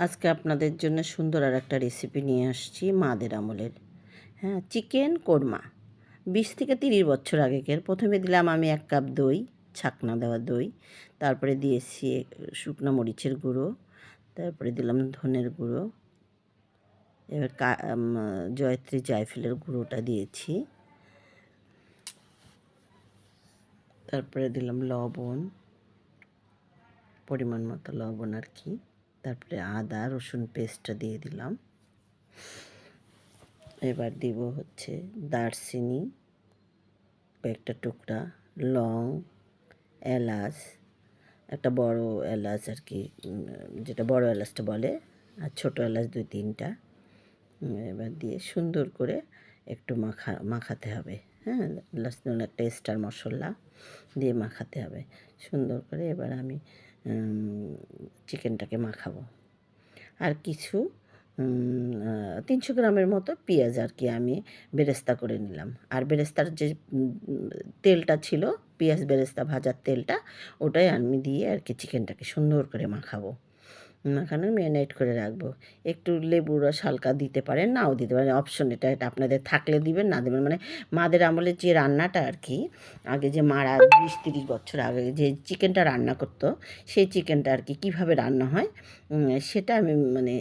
আজকে আপনাদের জন্য সুন্দর আর একটা রেসিপি নিয়ে আসছি মাদের আমলের। হ্যাঁ, চিকেন কোরমা 20 থেকে 30 বছর আগেকার। প্রথমে দিলাম আমি 1 কাপ দই, ছাকনা দেওয়া দই। তারপরে দিয়েছি শুকনো মরিচের গুঁড়ো, তারপরে দিলাম ধনের গুঁড়ো, এবার জয়ত্রী জায়ফলের গুঁড়োটা দিয়েছি, তারপরে দিলাম লবণ, পরিমাণ মতো লবণ আর কি। তারপরে আদা রসুন পেস্টটা দিয়ে দিলাম। এবার দিব হচ্ছে দারচিনি কয়েকটা টুকরা, লং, এলাচ, একটা বড় এলাচ আর কি, যেটা বড় এলাচটা বলে, আর ছোটো এলাচ 2-3টা। এবার দিয়ে সুন্দর করে একটু মাখাতে হবে। হ্যাঁ, লসুন একটা স্টার মশলা দিয়ে মাখাতে হবে সুন্দর করে। এবার আমি চিকেনটাকে মাখাবো। আর কিছু 300 গ্রামের মতো পেঁয়াজ আর কি আমি বেরেস্তা করে নিলাম। আর বেরেস্তার যে তেলটা ছিল, পেঁয়াজ বেরেস্তা ভাজার তেলটা, ওটাই আমি দিয়ে আর কি চিকেনটাকে সুন্দর করে মাখাবো। মাখানো ম্যারিনেট করে রাখবো। একটু লেবুর রস হালকা দিতে পারেন, নাও দিতে পারেন, অপশন। এটা আপনাদের থাকলে দিবেন, না দেবেন। মানে মাদের আমলের যে রান্নাটা আর কি, আগে যে মারা 20-30 বছর আগে যে চিকেনটা রান্না করতো, সেই চিকেনটা আর কি কীভাবে রান্না হয় সেটা আমি মানে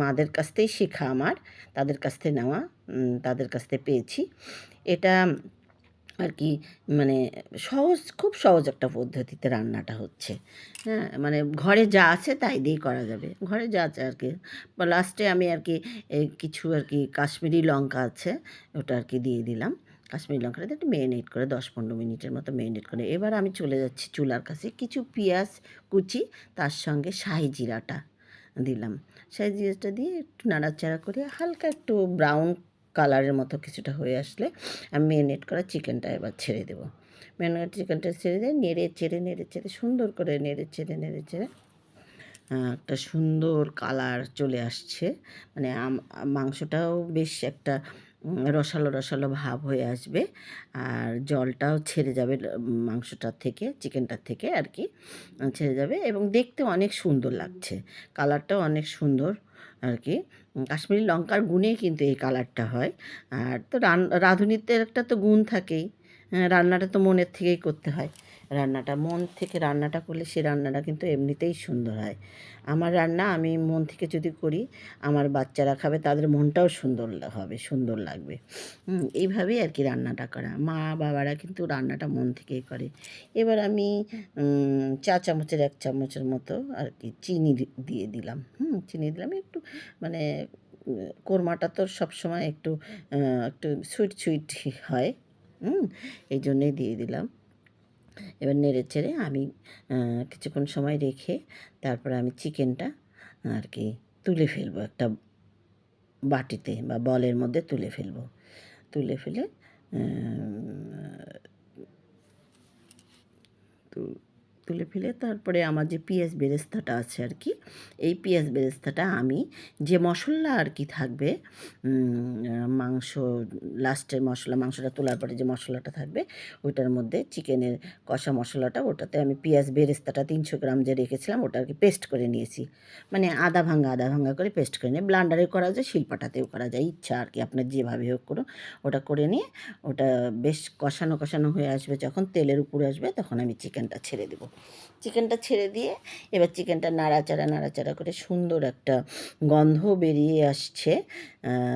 মাদের কাছ থেকেই শেখা আমার, তাদের কাছ থেকে নেওয়া, তাদের কাছ থেকে পেয়েছি এটা আর কি। মানে সহজ, খুব সহজ একটা পদ্ধতিতে রান্নাটা হচ্ছে। হ্যাঁ, মানে ঘরে যা আছে তাই দিয়েই করা যাবে, ঘরে যা আছে আর কি। বা লাস্টে আমি আর কি কিছু আর কি কাশ্মীরি লঙ্কা আছে, ওটা আর কি দিয়ে দিলাম। কাশ্মীরি লঙ্কাটা একটু মেরিনেট করে 10-15 মিনিটের মতো মেরিনেট করে এবার আমি চলে যাচ্ছি চুলার কাছে। কিছু পেঁয়াজ কুচি, তার সঙ্গে শাহি জিরাটা দিলাম। শাহি জিরাটা দিয়ে একটু নাড়াচাড়া করে হালকা একটু ব্রাউন কালারের মতো কিছুটা হয়ে আসলে আমি ম্যারিনেট করা চিকেনটা এবার ছেড়ে দেবো। ম্যারিনেট চিকেনটা ছেড়ে দিয়ে নেড়ে চেড়ে সুন্দর করে নেড়ে চেড়ে একটা সুন্দর কালার চলে আসছে। মানে মাংসটাও বেশ একটা রসালো রসালো ভাব হয়ে আসবে, আর জলটাও ছেড়ে যাবে মাংসটার থেকে, চিকেনটার থেকে আর কি ছেড়ে যাবে, এবং দেখতে অনেক সুন্দর লাগছে, কালারটাও অনেক সুন্দর আর কি। কাশ্মীরি লঙ্কার গুণেই কিন্তু এই কালারটা হয়। আর তো রাঁধুনিতে একটা তো গুণ থাকেই। রান্নাটা তো মনের থেকেই করতে হয়। রান্নাটা মন থেকে রান্নাটা করলে সে রান্নাটা কিন্তু এমনিতেই সুন্দর হয়। আমার রান্না আমি মন থেকে যদি করি, আমার বাচ্চারা খাবে, তাদের মনটাও সুন্দর হবে, সুন্দর লাগবে। এইভাবেই আর কি রান্নাটা করা। মা বাবারা কিন্তু রান্নাটা মন থেকেই করে। এবার আমি 1 চামচের মতো আর কি চিনি দিয়ে দিলাম। চিনি দিলাম একটু, মানে কোরমাটা তো সবসময় একটু একটু সুইট সুইট হয়, এই জন্যেই দিয়ে দিলাম। এবার নেড়ে চেড়ে আমি কিছুক্ষণ সময় রেখে তারপরে আমি চিকেনটা আর কি তুলে ফেলবো একটা বাটিতে বা বলের মধ্যে তুলে ফেলবো। তুলে ফেলে তো তুলে ফেলে তারপরে আমার যে পেঁয়াজ বেরেস্তাটা আছে আর কি, এই পেঁয়াজ বেরেস্তাটা আমি যে মশলা আর কি থাকবে, মাংস লাস্টের মশলা, মাংসটা তোলার পরে যে মশলাটা থাকবে, ওইটার মধ্যে চিকেনের কষা মশলাটা, ওটাতে আমি পেঁয়াজ বেরেস্তাটা 300 গ্রাম যে রেখেছিলাম ওটা আর কি পেস্ট করে নিয়েছি। মানে আধা ভাঙ্গা করে পেস্ট করে নিয়ে ব্লান্ডারে করা যায়, শিলপাটাতেও করা যায়, ইচ্ছা আর কি আপনার যেভাবে হোক করো। ওটা করে নিয়ে ওটা বেশ কষানো হয়ে আসবে, যখন তেলের উপরে আসবে তখন আমি চিকেনটা ছেড়ে দেবো। চিকেনটা ছেড়ে দিয়ে এবার চিকেনটা নাড়াচাড়া করে সুন্দর একটা গন্ধ বেরিয়ে আসছে।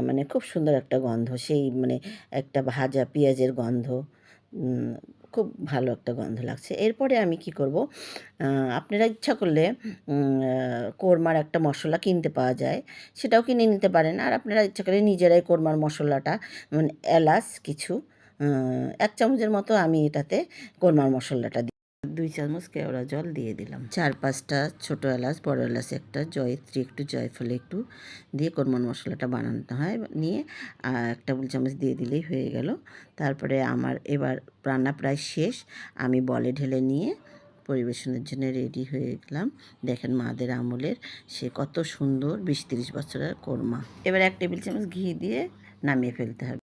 মানে খুব সুন্দর একটা গন্ধ, সেই মানে একটা ভাজা পেঁয়াজের গন্ধ, খুব ভালো একটা গন্ধ লাগছে। এরপরে আমি কি করব, আপনারা ইচ্ছা করলে কোরমার একটা মশলা কিনতে পাওয়া যায়, সেটাও কিনে নিতে পারেন। আর আপনারা ইচ্ছা করলে নিজেরাই কোরমার মশলাটা, মানে এলাচ কিছু 1 চামচের মতো আমি এটাতে কোরমার মশলাটা 2 চামচ কেওড়া জল দিয়ে দিলাম। 4-5টা ছোটো এলাচ, বড় এলাচ একটা, জয়িত্রী একটু, জয়ফল একটু দিয়ে কোরমার মশলাটা বানাতে হয়। নিয়ে 1 টেবিল চামচ দিয়ে দিলেই হয়ে গেল। তারপরে আমার এবার রান্না প্রায় শেষ, আমি বলে ঢেলে নিয়ে পরিবেশনের জন্য রেডি হয়ে গেলাম। দেখেন মাদের আমলের সে কত সুন্দর 20-30 বছরের কোরমা। এবার 1 টেবিল চামচ ঘি দিয়ে নামিয়ে ফেলতে হবে।